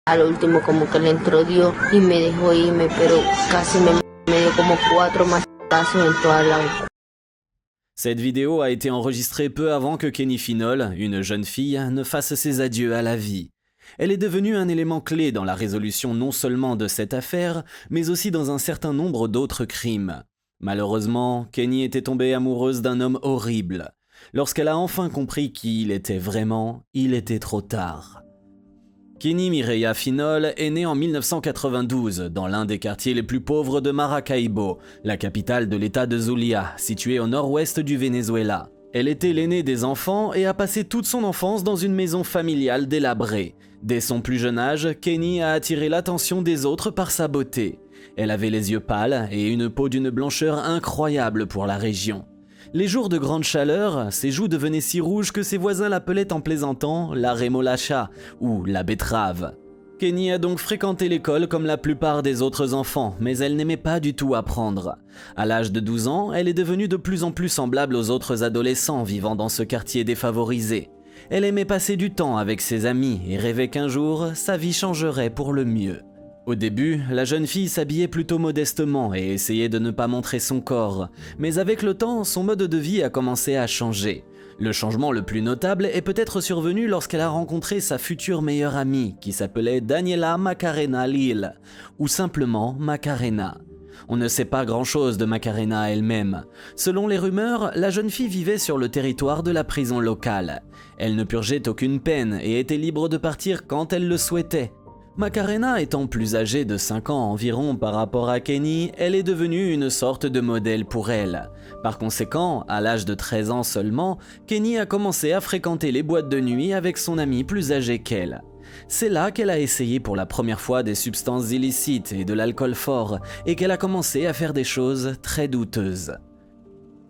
A lo último como que le entró Dios y me dejó irme, pero casi me dio como 4 machetazos en toda la boca. Cette vidéo a été enregistrée peu avant que Kenny Finol, une jeune fille, ne fasse ses adieux à la vie. Elle est devenue un élément clé dans la résolution non seulement de cette affaire, mais aussi dans un certain nombre d'autres crimes. Malheureusement, Kenny était tombée amoureuse d'un homme horrible. Lorsqu'elle a enfin compris qui il était vraiment, il était trop tard. Kenny Mireya Finol est née en 1992 dans l'un des quartiers les plus pauvres de Maracaibo, la capitale de l'état de Zulia, située au nord-ouest du Venezuela. Elle était l'aînée des enfants et a passé toute son enfance dans une maison familiale délabrée. Dès son plus jeune âge, Kenny a attiré l'attention des autres par sa beauté. Elle avait les yeux pâles et une peau d'une blancheur incroyable pour la région. Les jours de grande chaleur, ses joues devenaient si rouges que ses voisins l'appelaient en plaisantant la remolacha ou la betterave. Kenny a donc fréquenté l'école comme la plupart des autres enfants, mais elle n'aimait pas du tout apprendre. À l'âge de 12 ans, elle est devenue de plus en plus semblable aux autres adolescents vivant dans ce quartier défavorisé. Elle aimait passer du temps avec ses amis et rêvait qu'un jour, sa vie changerait pour le mieux. Au début, la jeune fille s'habillait plutôt modestement et essayait de ne pas montrer son corps, mais avec le temps, son mode de vie a commencé à changer. Le changement le plus notable est peut-être survenu lorsqu'elle a rencontré sa future meilleure amie, qui s'appelait Daniela Macarena Lille, ou simplement Macarena. On ne sait pas grand-chose de Macarena elle-même. Selon les rumeurs, la jeune fille vivait sur le territoire de la prison locale. Elle ne purgeait aucune peine et était libre de partir quand elle le souhaitait. Macarena étant plus âgée de 5 ans environ par rapport à Kenny, elle est devenue une sorte de modèle pour elle. Par conséquent, à l'âge de 13 ans seulement, Kenny a commencé à fréquenter les boîtes de nuit avec son amie plus âgée qu'elle. C'est là qu'elle a essayé pour la première fois des substances illicites et de l'alcool fort, et qu'elle a commencé à faire des choses très douteuses.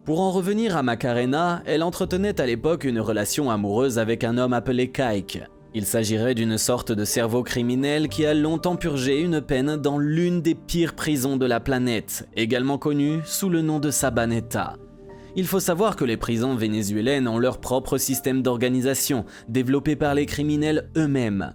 Pour en revenir à Macarena, elle entretenait à l'époque une relation amoureuse avec un homme appelé Kike. Il s'agirait d'une sorte de cerveau criminel qui a longtemps purgé une peine dans l'une des pires prisons de la planète, également connue sous le nom de Sabaneta. Il faut savoir que les prisons vénézuéliennes ont leur propre système d'organisation, développé par les criminels eux-mêmes.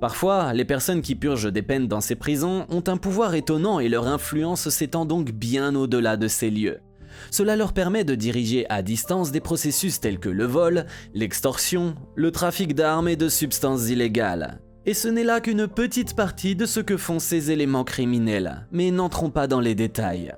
Parfois, les personnes qui purgent des peines dans ces prisons ont un pouvoir étonnant et leur influence s'étend donc bien au-delà de ces lieux. Cela leur permet de diriger à distance des processus tels que le vol, l'extorsion, le trafic d'armes et de substances illégales. Et ce n'est là qu'une petite partie de ce que font ces éléments criminels, mais n'entrons pas dans les détails.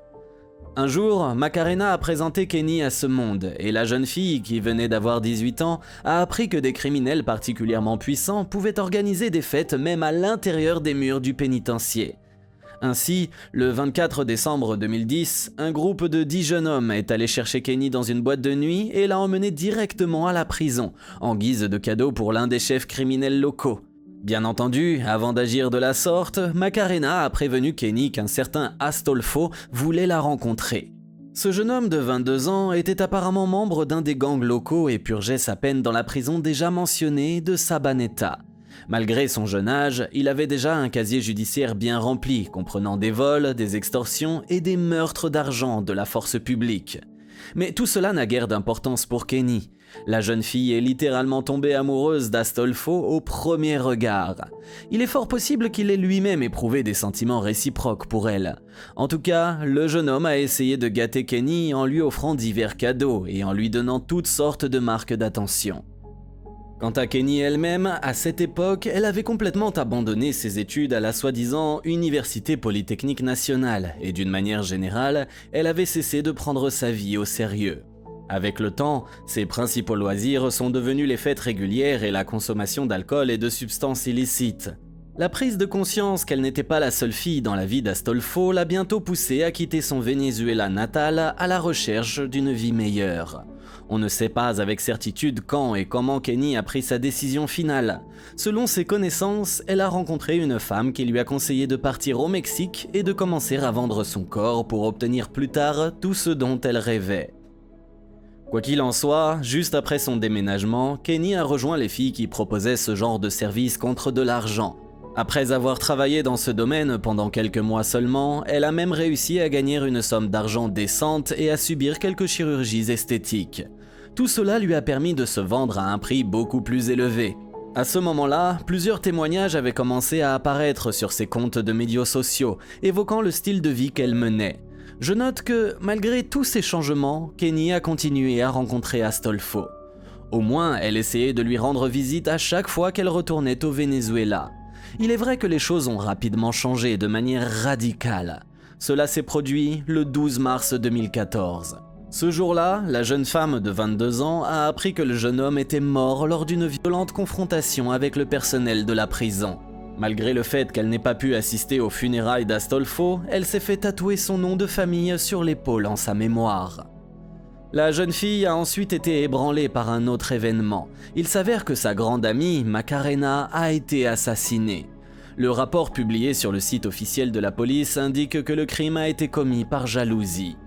Un jour, Macarena a présenté Kenny à ce monde, et la jeune fille, qui venait d'avoir 18 ans, a appris que des criminels particulièrement puissants pouvaient organiser des fêtes même à l'intérieur des murs du pénitencier. Ainsi, le 24 décembre 2010, un groupe de 10 jeunes hommes est allé chercher Kenny dans une boîte de nuit et l'a emmené directement à la prison, en guise de cadeau pour l'un des chefs criminels locaux. Bien entendu, avant d'agir de la sorte, Macarena a prévenu Kenny qu'un certain Astolfo voulait la rencontrer. Ce jeune homme de 22 ans était apparemment membre d'un des gangs locaux et purgeait sa peine dans la prison déjà mentionnée de Sabaneta. Malgré son jeune âge, il avait déjà un casier judiciaire bien rempli, comprenant des vols, des extorsions et des meurtres d'argent de la force publique. Mais tout cela n'a guère d'importance pour Kenny. La jeune fille est littéralement tombée amoureuse d'Astolfo au premier regard. Il est fort possible qu'il ait lui-même éprouvé des sentiments réciproques pour elle. En tout cas, le jeune homme a essayé de gâter Kenny en lui offrant divers cadeaux et en lui donnant toutes sortes de marques d'attention. Quant à Kenny elle-même, à cette époque, elle avait complètement abandonné ses études à la soi-disant Université Polytechnique Nationale et d'une manière générale, elle avait cessé de prendre sa vie au sérieux. Avec le temps, ses principaux loisirs sont devenus les fêtes régulières et la consommation d'alcool et de substances illicites. La prise de conscience qu'elle n'était pas la seule fille dans la vie d'Astolfo l'a bientôt poussée à quitter son Venezuela natal à la recherche d'une vie meilleure. On ne sait pas avec certitude quand et comment Kenny a pris sa décision finale. Selon ses connaissances, elle a rencontré une femme qui lui a conseillé de partir au Mexique et de commencer à vendre son corps pour obtenir plus tard tout ce dont elle rêvait. Quoi qu'il en soit, juste après son déménagement, Kenny a rejoint les filles qui proposaient ce genre de service contre de l'argent. Après avoir travaillé dans ce domaine pendant quelques mois seulement, elle a même réussi à gagner une somme d'argent décente et à subir quelques chirurgies esthétiques. Tout cela lui a permis de se vendre à un prix beaucoup plus élevé. À ce moment-là, plusieurs témoignages avaient commencé à apparaître sur ses comptes de médias sociaux, évoquant le style de vie qu'elle menait. Je note que, malgré tous ces changements, Kenny a continué à rencontrer Astolfo. Au moins, elle essayait de lui rendre visite à chaque fois qu'elle retournait au Venezuela. Il est vrai que les choses ont rapidement changé de manière radicale. Cela s'est produit le 12 mars 2014. Ce jour-là, la jeune femme de 22 ans a appris que le jeune homme était mort lors d'une violente confrontation avec le personnel de la prison. Malgré le fait qu'elle n'ait pas pu assister aux funérailles d'Astolfo, elle s'est fait tatouer son nom de famille sur l'épaule en sa mémoire. La jeune fille a ensuite été ébranlée par un autre événement. Il s'avère que sa grande amie, Macarena, a été assassinée. Le rapport publié sur le site officiel de la police indique que le crime a été commis par jalousie.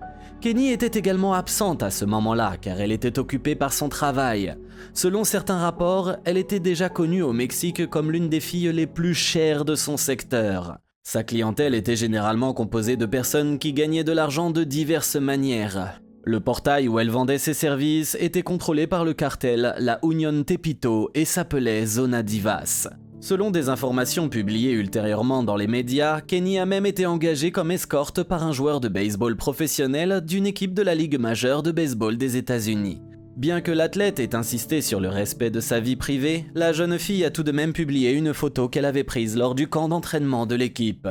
Kenny était également absente à ce moment-là car elle était occupée par son travail. Selon certains rapports, elle était déjà connue au Mexique comme l'une des filles les plus chères de son secteur. Sa clientèle était généralement composée de personnes qui gagnaient de l'argent de diverses manières. Le portail où elle vendait ses services était contrôlé par le cartel La Unión Tepito et s'appelait Zona Divas. Selon des informations publiées ultérieurement dans les médias, Kenny a même été engagée comme escorte par un joueur de baseball professionnel d'une équipe de la Ligue majeure de baseball des États-Unis. Bien que l'athlète ait insisté sur le respect de sa vie privée, la jeune fille a tout de même publié une photo qu'elle avait prise lors du camp d'entraînement de l'équipe.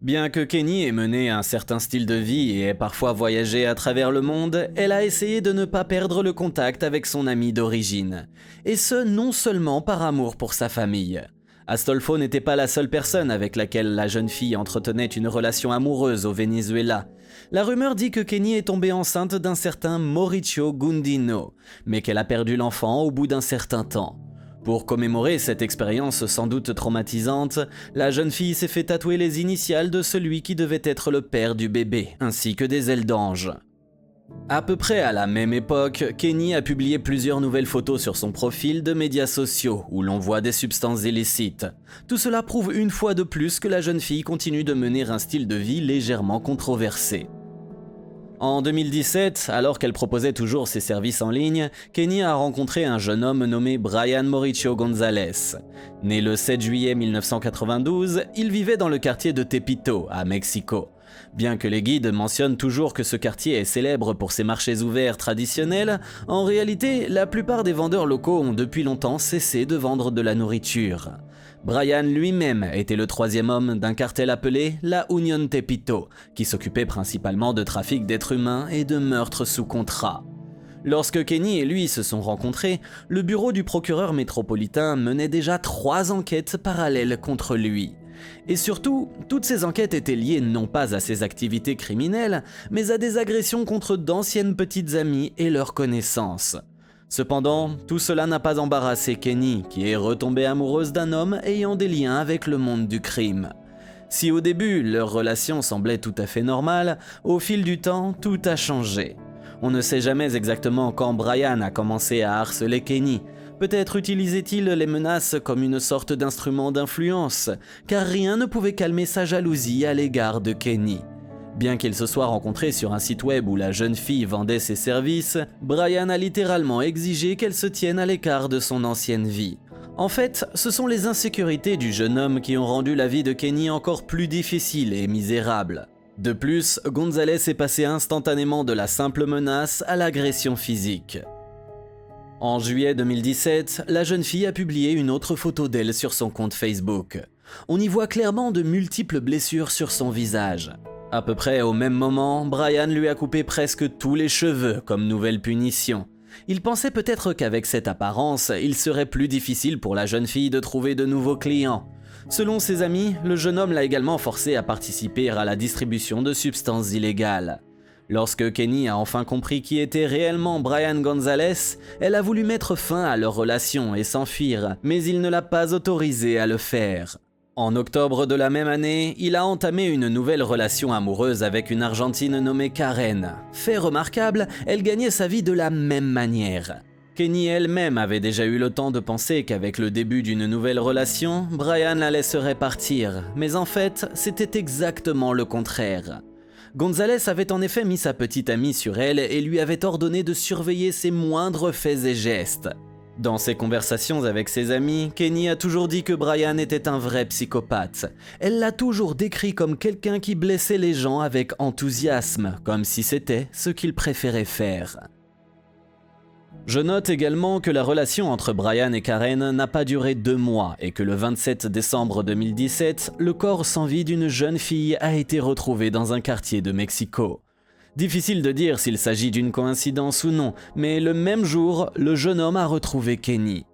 Bien que Kenny ait mené un certain style de vie et ait parfois voyagé à travers le monde, elle a essayé de ne pas perdre le contact avec son ami d'origine. Et ce, non seulement par amour pour sa famille. Astolfo n'était pas la seule personne avec laquelle la jeune fille entretenait une relation amoureuse au Venezuela. La rumeur dit que Kenny est tombée enceinte d'un certain Mauricio Gundino, mais qu'elle a perdu l'enfant au bout d'un certain temps. Pour commémorer cette expérience sans doute traumatisante, la jeune fille s'est fait tatouer les initiales de celui qui devait être le père du bébé, ainsi que des ailes d'ange. À peu près à la même époque, Kenny a publié plusieurs nouvelles photos sur son profil de médias sociaux où l'on voit des substances illicites. Tout cela prouve une fois de plus que la jeune fille continue de mener un style de vie légèrement controversé. En 2017, alors qu'elle proposait toujours ses services en ligne, Kenny a rencontré un jeune homme nommé Brian Mauricio González. Né le 7 juillet 1992, il vivait dans le quartier de Tepito, à Mexico. Bien que les guides mentionnent toujours que ce quartier est célèbre pour ses marchés ouverts traditionnels, en réalité, la plupart des vendeurs locaux ont depuis longtemps cessé de vendre de la nourriture. Brian lui-même était le troisième homme d'un cartel appelé La Unión Tepito, qui s'occupait principalement de trafic d'êtres humains et de meurtres sous contrat. Lorsque Kenny et lui se sont rencontrés, le bureau du procureur métropolitain menait déjà 3 enquêtes parallèles contre lui. Et surtout, toutes ces enquêtes étaient liées non pas à ses activités criminelles, mais à des agressions contre d'anciennes petites amies et leurs connaissances. Cependant, tout cela n'a pas embarrassé Kenny, qui est retombée amoureuse d'un homme ayant des liens avec le monde du crime. Si au début, leur relation semblait tout à fait normale, au fil du temps, tout a changé. On ne sait jamais exactement quand Brian a commencé à harceler Kenny. Peut-être utilisait-il les menaces comme une sorte d'instrument d'influence, car rien ne pouvait calmer sa jalousie à l'égard de Kenny. Bien qu'ils se soient rencontrés sur un site web où la jeune fille vendait ses services, Brian a littéralement exigé qu'elle se tienne à l'écart de son ancienne vie. En fait, ce sont les insécurités du jeune homme qui ont rendu la vie de Kenny encore plus difficile et misérable. De plus, González est passé instantanément de la simple menace à l'agression physique. En juillet 2017, la jeune fille a publié une autre photo d'elle sur son compte Facebook. On y voit clairement de multiples blessures sur son visage. À peu près au même moment, Brian lui a coupé presque tous les cheveux comme nouvelle punition. Il pensait peut-être qu'avec cette apparence, il serait plus difficile pour la jeune fille de trouver de nouveaux clients. Selon ses amis, le jeune homme l'a également forcé à participer à la distribution de substances illégales. Lorsque Kenny a enfin compris qui était réellement Brian González, elle a voulu mettre fin à leur relation et s'enfuir, mais il ne l'a pas autorisée à le faire. En octobre de la même année, il a entamé une nouvelle relation amoureuse avec une Argentine nommée Karen. Fait remarquable, elle gagnait sa vie de la même manière. Kenny elle-même avait déjà eu le temps de penser qu'avec le début d'une nouvelle relation, Brian la laisserait partir, mais en fait, c'était exactement le contraire. González avait en effet mis sa petite amie sur elle et lui avait ordonné de surveiller ses moindres faits et gestes. Dans ses conversations avec ses amis, Kenny a toujours dit que Brian était un vrai psychopathe. Elle l'a toujours décrit comme quelqu'un qui blessait les gens avec enthousiasme, comme si c'était ce qu'il préférait faire. Je note également que la relation entre Brian et Karen n'a pas duré 2 mois et que le 27 décembre 2017, le corps sans vie d'une jeune fille a été retrouvé dans un quartier de Mexico. Difficile de dire s'il s'agit d'une coïncidence ou non, mais le même jour, le jeune homme a retrouvé Kenny.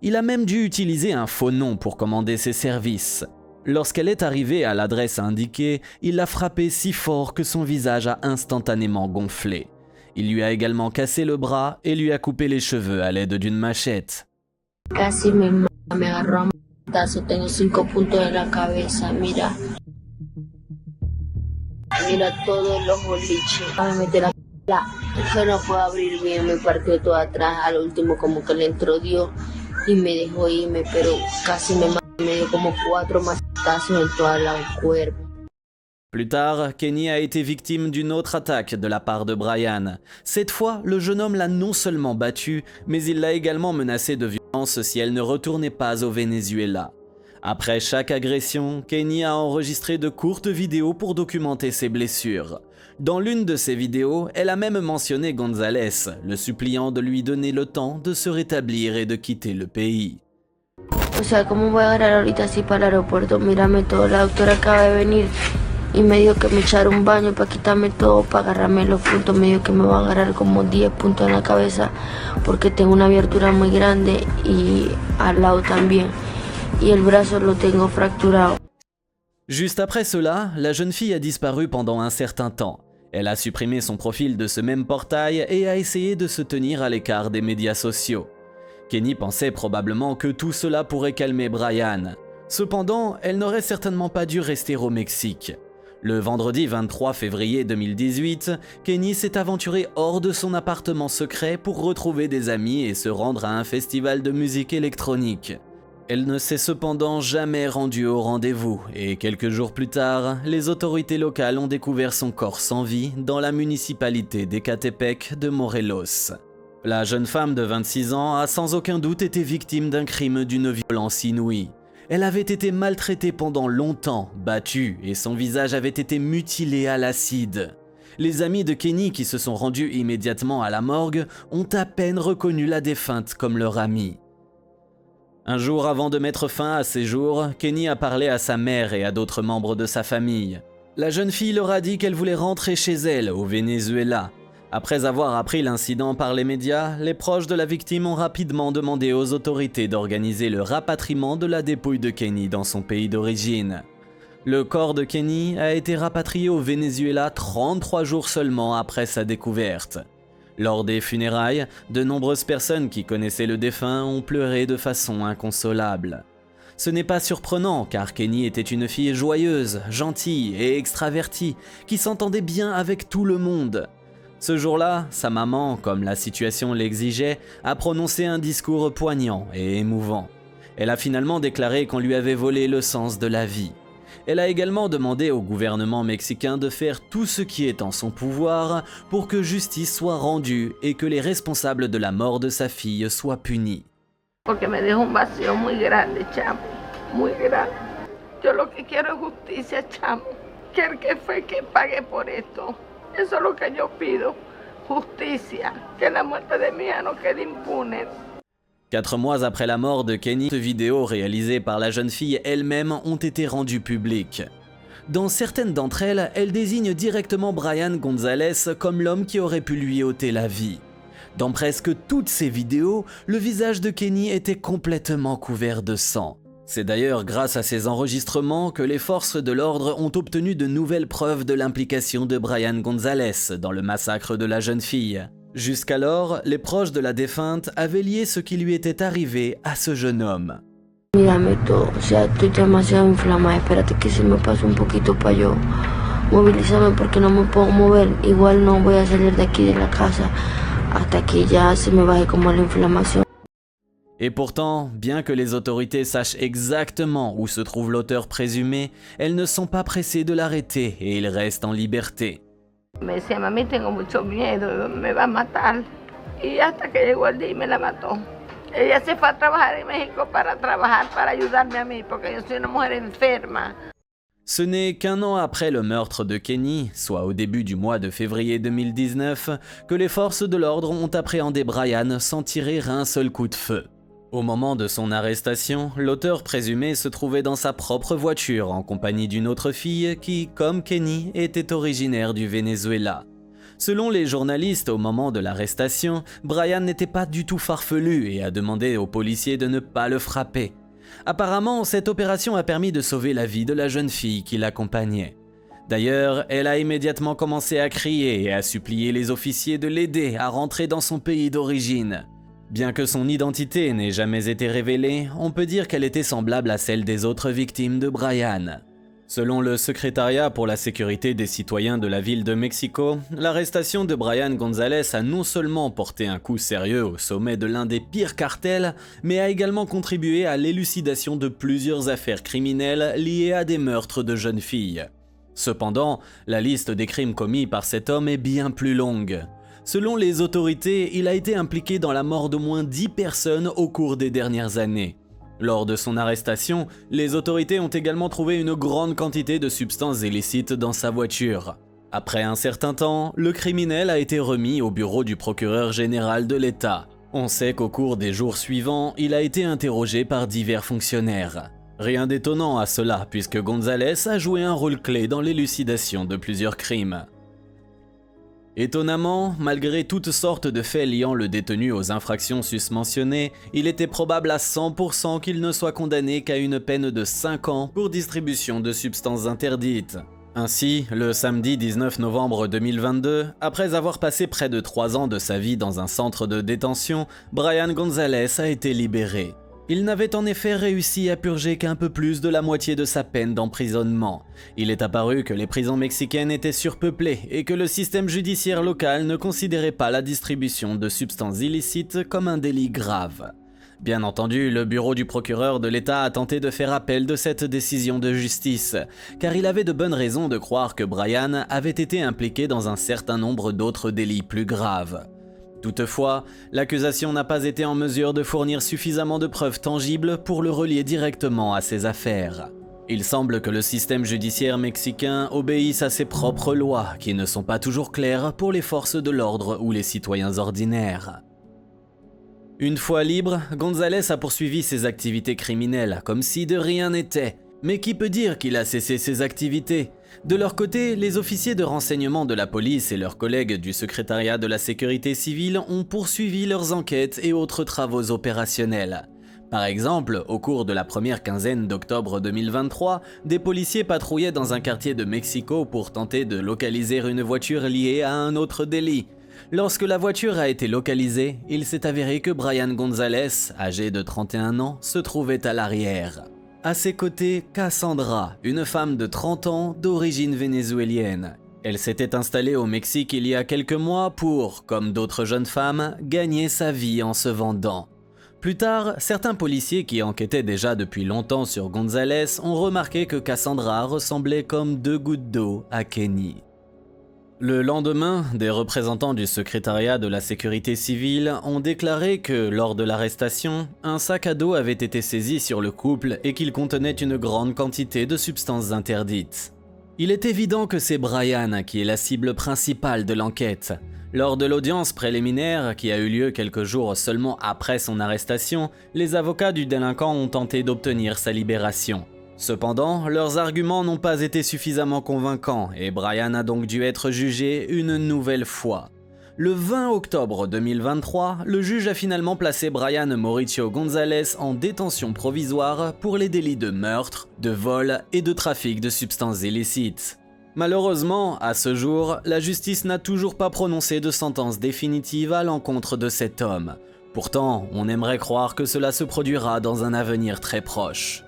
Il a même dû utiliser un faux nom pour commander ses services. Lorsqu'elle est arrivée à l'adresse indiquée, il l'a frappée si fort que son visage a instantanément gonflé. Il lui a également cassé le bras et lui a coupé les cheveux à l'aide d'une machette. Casi me agarró a matazo, tengo 5 puntos en la cabeza, mira. Mira todos los boliches. Me mete la que no puedo abrir bien, me partió todo atrás, al último como que le entró Dios y me dejó irme, pero casi me dio como 4 macetazos en todo el cuerpo. Plus tard, Kenny a été victime d'une autre attaque de la part de Brian. Cette fois, le jeune homme l'a non seulement battue, mais il l'a également menacée de violence si elle ne retournait pas au Venezuela. Après chaque agression, Kenny a enregistré de courtes vidéos pour documenter ses blessures. Dans l'une de ces vidéos, elle a même mentionné González, le suppliant de lui donner le temps de se rétablir et de quitter le pays. O sea, ¿cómo voy a agarrar ahorita así para el aeropuerto? Mírame todo, la doctora acaba de venir y me dijo que me echara un baño para quitarme todo, para agarrarme los puntos. Me dijo que me va a agarrar como 10 puntos en la cabeza porque tengo una abertura muy grande y al lado también. Y el brazo lo tengo fracturado. Juste après cela, la jeune fille a disparu pendant un certain temps. Elle a supprimé son profil de ce même portail et a essayé de se tenir à l'écart des médias sociaux. Kenny pensait probablement que tout cela pourrait calmer Brian. Cependant, elle n'aurait certainement pas dû rester au Mexique. Le vendredi 23 février 2018, Kenny s'est aventuré hors de son appartement secret pour retrouver des amis et se rendre à un festival de musique électronique. Elle ne s'est cependant jamais rendue au rendez-vous et quelques jours plus tard, les autorités locales ont découvert son corps sans vie dans la municipalité d'Ecatepec de Morelos. La jeune femme de 26 ans a sans aucun doute été victime d'un crime d'une violence inouïe. Elle avait été maltraitée pendant longtemps, battue, et son visage avait été mutilé à l'acide. Les amis de Kenny qui se sont rendus immédiatement à la morgue ont à peine reconnu la défunte comme leur amie. Un jour avant de mettre fin à ses jours, Kenny a parlé à sa mère et à d'autres membres de sa famille. La jeune fille leur a dit qu'elle voulait rentrer chez elle, au Venezuela. Après avoir appris l'incident par les médias, les proches de la victime ont rapidement demandé aux autorités d'organiser le rapatriement de la dépouille de Kenny dans son pays d'origine. Le corps de Kenny a été rapatrié au Venezuela 33 jours seulement après sa découverte. Lors des funérailles, de nombreuses personnes qui connaissaient le défunt ont pleuré de façon inconsolable. Ce n'est pas surprenant car Kenny était une fille joyeuse, gentille et extravertie qui s'entendait bien avec tout le monde. Ce jour-là, sa maman, comme la situation l'exigeait, a prononcé un discours poignant et émouvant. Elle a finalement déclaré qu'on lui avait volé le sens de la vie. Elle a également demandé au gouvernement mexicain de faire tout ce qui est en son pouvoir pour que justice soit rendue et que les responsables de la mort de sa fille soient punis. Porque me deja un vacío muy grande, chamo, muy grande. Yo lo que quiero es justicia, chamo. Que el que fue que pague por esto. Eso es lo que yo pido, justicia, que la muerte de mi hija no quede impune. 4 mois après la mort de Kenny, ces vidéos réalisées par la jeune fille elle-même ont été rendues publiques. Dans certaines d'entre elles, elle désigne directement Brian González comme l'homme qui aurait pu lui ôter la vie. Dans presque toutes ces vidéos, le visage de Kenny était complètement couvert de sang. C'est d'ailleurs grâce à ces enregistrements que les forces de l'ordre ont obtenu de nouvelles preuves de l'implication de Brian González dans le massacre de la jeune fille. Jusqu'alors, les proches de la défunte avaient lié ce qui lui était arrivé à ce jeune homme. Mírame todo, o sea, estoy demasiado inflamada. Espérate que se me pase un poquito para yo movilizarme porque no me puedo mover. Igual no voy a salir de aquí de la casa hasta que ya se me baje como la inflamación. Et pourtant, bien que les autorités sachent exactement où se trouve l'auteur présumé, elles ne sont pas pressées de l'arrêter et il reste en liberté. Me decía, mami, tengo mucho miedo, me va a matar. Y hasta que llegó el día y me la mató. Ella se fue a trabajar en México para trabajar, para ayudarme a mí, porque yo soy una mujer enferma. Ce n'est qu'un an après le meurtre de Kenny, soit au début du mois de février 2019, que les forces de l'ordre ont appréhendé Brian sans tirer un seul coup de feu. Au moment de son arrestation, l'auteur présumé se trouvait dans sa propre voiture en compagnie d'une autre fille qui, comme Kenny, était originaire du Venezuela. Selon les journalistes au moment de l'arrestation, Brian n'était pas du tout farfelu et a demandé aux policiers de ne pas le frapper. Apparemment, cette opération a permis de sauver la vie de la jeune fille qui l'accompagnait. D'ailleurs, elle a immédiatement commencé à crier et à supplier les officiers de l'aider à rentrer dans son pays d'origine. Bien que son identité n'ait jamais été révélée, on peut dire qu'elle était semblable à celle des autres victimes de Brian. Selon le Secrétariat pour la sécurité des citoyens de la ville de Mexico, l'arrestation de Brian González a non seulement porté un coup sérieux au sommet de l'un des pires cartels, mais a également contribué à l'élucidation de plusieurs affaires criminelles liées à des meurtres de jeunes filles. Cependant, la liste des crimes commis par cet homme est bien plus longue. Selon les autorités, il a été impliqué dans la mort d'au moins 10 personnes au cours des dernières années. Lors de son arrestation, les autorités ont également trouvé une grande quantité de substances illicites dans sa voiture. Après un certain temps, le criminel a été remis au bureau du procureur général de l'État. On sait qu'au cours des jours suivants, il a été interrogé par divers fonctionnaires. Rien d'étonnant à cela, puisque González a joué un rôle clé dans l'élucidation de plusieurs crimes. Étonnamment, malgré toutes sortes de faits liant le détenu aux infractions susmentionnées, il était probable à 100% qu'il ne soit condamné qu'à une peine de 5 ans pour distribution de substances interdites. Ainsi, le samedi 19 novembre 2022, après avoir passé près de 3 ans de sa vie dans un centre de détention, Brian González a été libéré. Il n'avait en effet réussi à purger qu'un peu plus de la moitié de sa peine d'emprisonnement. Il est apparu que les prisons mexicaines étaient surpeuplées et que le système judiciaire local ne considérait pas la distribution de substances illicites comme un délit grave. Bien entendu, le bureau du procureur de l'État a tenté de faire appel de cette décision de justice, car il avait de bonnes raisons de croire que Brian avait été impliqué dans un certain nombre d'autres délits plus graves. Toutefois, l'accusation n'a pas été en mesure de fournir suffisamment de preuves tangibles pour le relier directement à ces affaires. Il semble que le système judiciaire mexicain obéisse à ses propres lois, qui ne sont pas toujours claires pour les forces de l'ordre ou les citoyens ordinaires. Une fois libre, González a poursuivi ses activités criminelles, comme si de rien n'était. Mais qui peut dire qu'il a cessé ses activités ? De leur côté, les officiers de renseignement de la police et leurs collègues du secrétariat de la sécurité civile ont poursuivi leurs enquêtes et autres travaux opérationnels. Par exemple, au cours de la première quinzaine d'octobre 2023, des policiers patrouillaient dans un quartier de Mexico pour tenter de localiser une voiture liée à un autre délit. Lorsque la voiture a été localisée, il s'est avéré que Brian González, âgé de 31 ans, se trouvait à l'arrière. À ses côtés, Cassandra, une femme de 30 ans d'origine vénézuélienne. Elle s'était installée au Mexique il y a quelques mois pour, comme d'autres jeunes femmes, gagner sa vie en se vendant. Plus tard, certains policiers qui enquêtaient déjà depuis longtemps sur González ont remarqué que Cassandra ressemblait comme 2 gouttes d'eau à Kenny. Le lendemain, des représentants du secrétariat de la sécurité civile ont déclaré que, lors de l'arrestation, un sac à dos avait été saisi sur le couple et qu'il contenait une grande quantité de substances interdites. Il est évident que c'est Brian qui est la cible principale de l'enquête. Lors de l'audience préliminaire, qui a eu lieu quelques jours seulement après son arrestation, les avocats du délinquant ont tenté d'obtenir sa libération. Cependant, leurs arguments n'ont pas été suffisamment convaincants et Brian a donc dû être jugé une nouvelle fois. Le 20 octobre 2023, le juge a finalement placé Brian Mauricio González en détention provisoire pour les délits de meurtre, de vol et de trafic de substances illicites. Malheureusement, à ce jour, la justice n'a toujours pas prononcé de sentence définitive à l'encontre de cet homme. Pourtant, on aimerait croire que cela se produira dans un avenir très proche.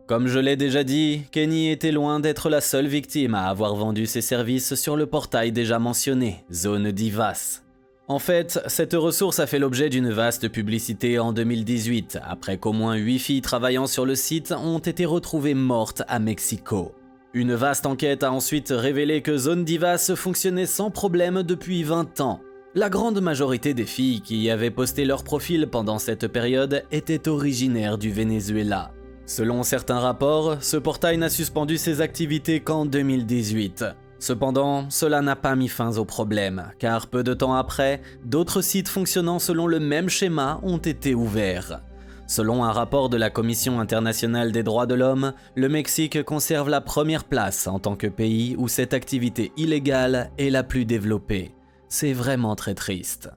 Comme je l'ai déjà dit, Kenny était loin d'être la seule victime à avoir vendu ses services sur le portail déjà mentionné, Zone Divas. En fait, cette ressource a fait l'objet d'une vaste publicité en 2018, après qu'au moins 8 filles travaillant sur le site ont été retrouvées mortes à Mexico. Une vaste enquête a ensuite révélé que Zone Divas fonctionnait sans problème depuis 20 ans. La grande majorité des filles qui y avaient posté leur profil pendant cette période étaient originaires du Venezuela. Selon certains rapports, ce portail n'a suspendu ses activités qu'en 2018. Cependant, cela n'a pas mis fin au problème, car peu de temps après, d'autres sites fonctionnant selon le même schéma ont été ouverts. Selon un rapport de la Commission internationale des droits de l'homme, le Mexique conserve la première place en tant que pays où cette activité illégale est la plus développée. C'est vraiment très triste.